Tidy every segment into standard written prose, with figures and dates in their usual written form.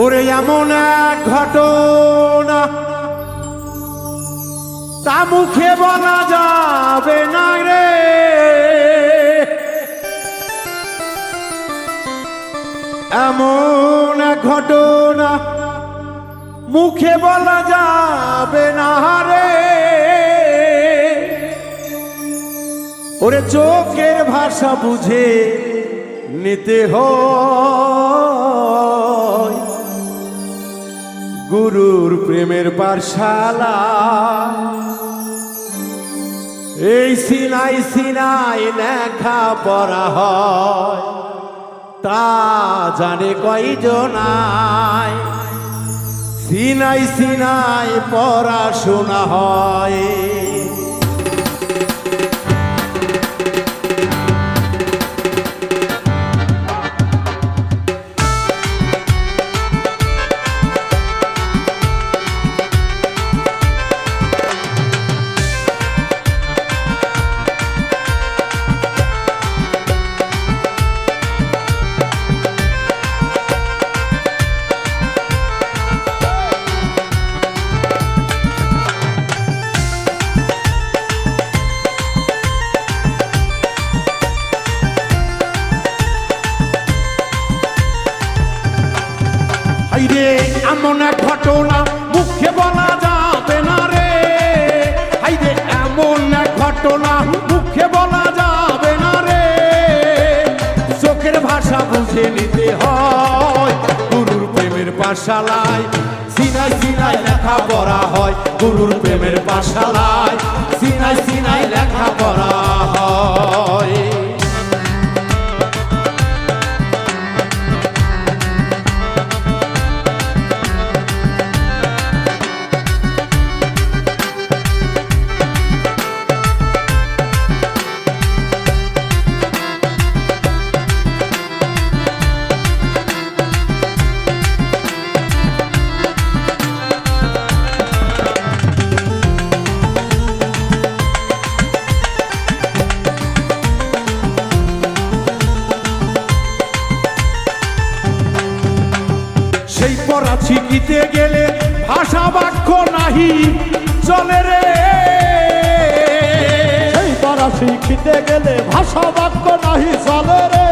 ওরে এমন এক ঘটনা তা মুখে বলা যাবে না রে, এমন এক ঘটনা মুখে বলা যাবে না রে। ওরে চোখের ভাষা বুঝে নিতে হয় গুরুর প্রেমের পাঠশালা। এই সিনাই সিনাই লেখা পড়া হয় তা জানে কয়জনায়, সিনাই সিনাই পড়াশোনা হয়। এমন এক ঘটনা মুখে বলা যাবে না রে, হাইরে এমন এক ঘটনা মুখে বলা যাবে না রে। চোখের ভাষা বুঝে নিতে হয় গুরুর প্রেমের পাঠশালায়, সিনাই সিনাই লেখা পড়া হয় গুরুর প্রেমের পাঠশালায়, সিনাই সিনাই লেখা পড়া হয়। সেই পড়া শিখিতে গেলে ভাষা বাক্য নাহি চলে রে, সেই পড়া শিখিতে গেলে ভাষা বাক্য নাহি চলে রে।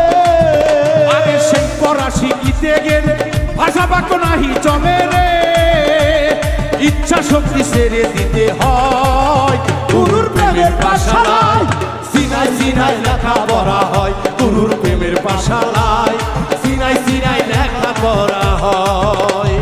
আরে সেই পড়া শিখিতে গেলে ভাষা বাক্য নাহি চলে রে। ইচ্ছা শক্তি ছেড়ে দিতে হয় গুরুর প্রেমের পাঠশালায়, সিনাই সিনাই লেখা পড়া হয় গুরুর প্রেমের পাঠশালায়, সিনাই সিনাই লেখা পড়া হয়।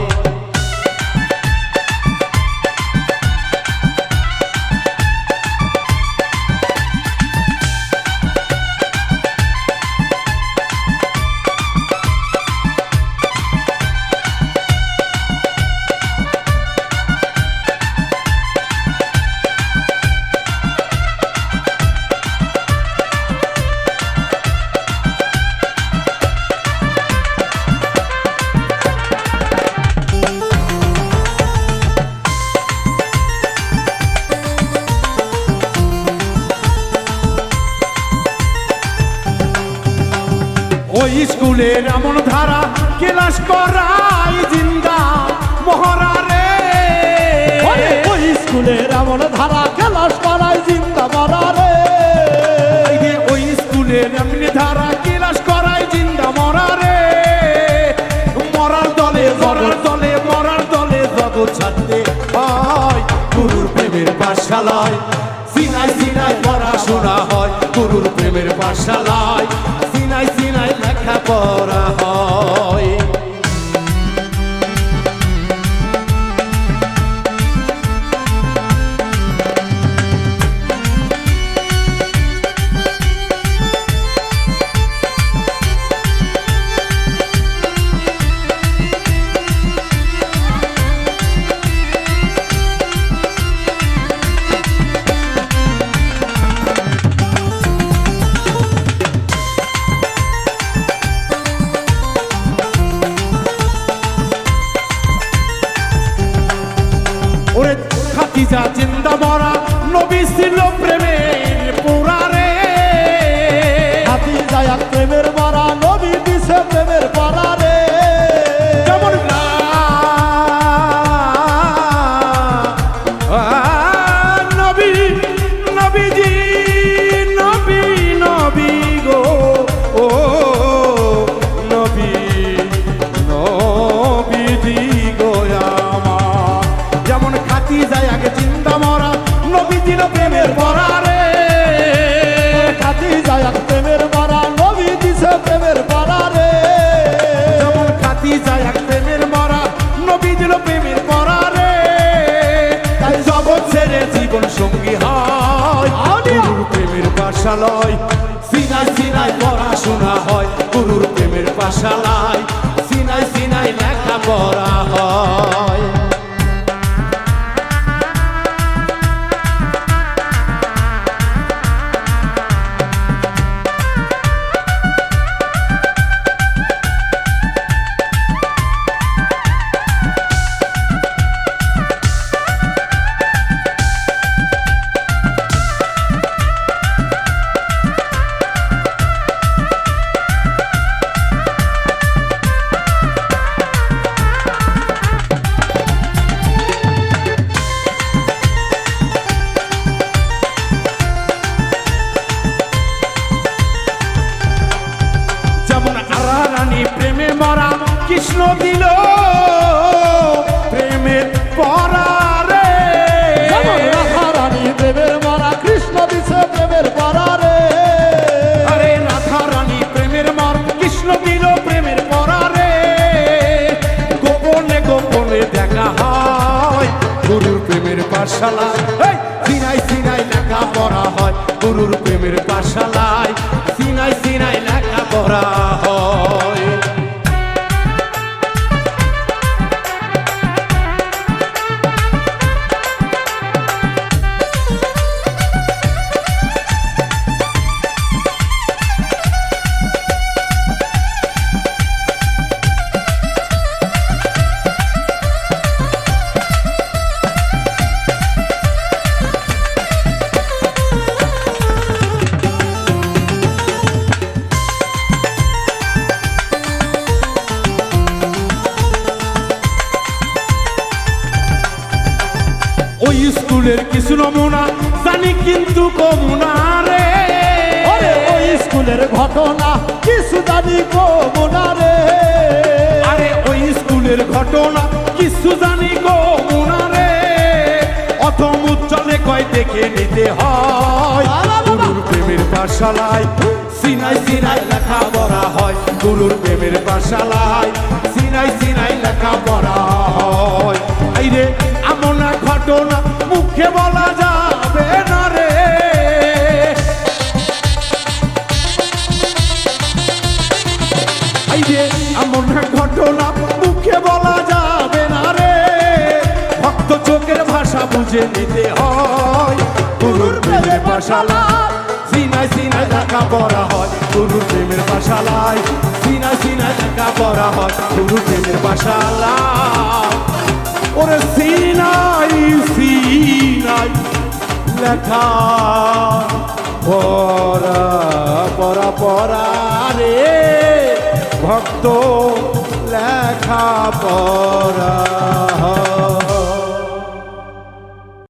ওই স্কুলের এমন ধারা ক্লাস করাই জিন্দা মহরা রে, ওই স্কুলের এমন ধারা ক্লাস করাই জিন্দা মরা রে। ওই স্কুলের এমন ধারা ক্লাস করাই জিন্দা মরা রে। মরার দলে মরার দলে মরার দলে জগৎ ছাড়তে হয় গুরুর প্রেমের পাঠশালায়, সিনাই সিনাই পড়াশোনা হয় গুরুর প্রেমের পাঠশালায়, সিনাই সিনাই লেখা পড়া হয়। ওরে খাদিজা জিন্দা মরা নবী ছিল প্রেমের পুরা রে, খাদিজা প্রেমের মরা নবী দিছে প্রেমের পরা রে। যেমন দিল প্রেমের পরা রে। খাদিজা এক প্রেমের মরা নবী দিছে প্রেমের পরা রে। যেমন খাদিজা এক প্রেমের মরা নবী দিল প্রেমের পরা রে। তাই জগৎ ছেড়ে জীবন সঙ্গী হয় গুরুর প্রেমের পাশালয়। সিনাই সিনাই পড়াশোনা হয় গুরুর প্রেমের পাশালয়। সিনাই সিনাই লেখা পড়া হয়। প্রেমে মরা কৃষ্ণ দিল প্রেমের পরা রে। রাধা রানী প্রেমের মরা কৃষ্ণ দিছে প্রেমের পরা রে। আরে রাধা রানী প্রেমের মর কৃষ্ণ দিল প্রেমের পরা রে। গোপনে গোপনে দেখা হয় গুরুর প্রেমের পাঠশালায়। সিনাই সিনাই লেখা পড়া হয় গুরুর প্রেমের পাঠশালায়। সিনাই সিনাই লেখা পড়া হয়। ওই স্কুলের কিছু নমুনা জানি কিন্তু কমুনা রে। ওই স্কুলের ঘটনা কিছু জানি কমুনা রে। আরে ওই স্কুলের ঘটনা কিছু জানি কমুনা রে। অথম উজ্জ্বলে কয় দেখে নিতে হয় গুরুর প্রেমের পাঠশালায়। সিনাই সিনাই লেখা পড়া হয় গুরুর প্রেমের পাঠশালায়। সিনাই সিনাই লেখা পড়া হয়। আইরে এমন এক ঘটনা মুখে বলা যাবে না রে। আইরে এমন এক ঘটনা মুখে বলা যাবে না রে। ভক্ত চোখের ভাষা বুঝে নিতে হয় গুরুর প্রেমের পাঠশালায়। সিনাই সিনাই লেখা পড়া হয় গুরুর প্রেমের পাঠশালায়। সিনাই সিনাই লেখা পড়া হয় গুরুর প্রেমের পাঠশালায়। ওরে সিনাই সিনাই লেখা পড়া পড়া পড়া রে। ভক্ত লেখা পড়া।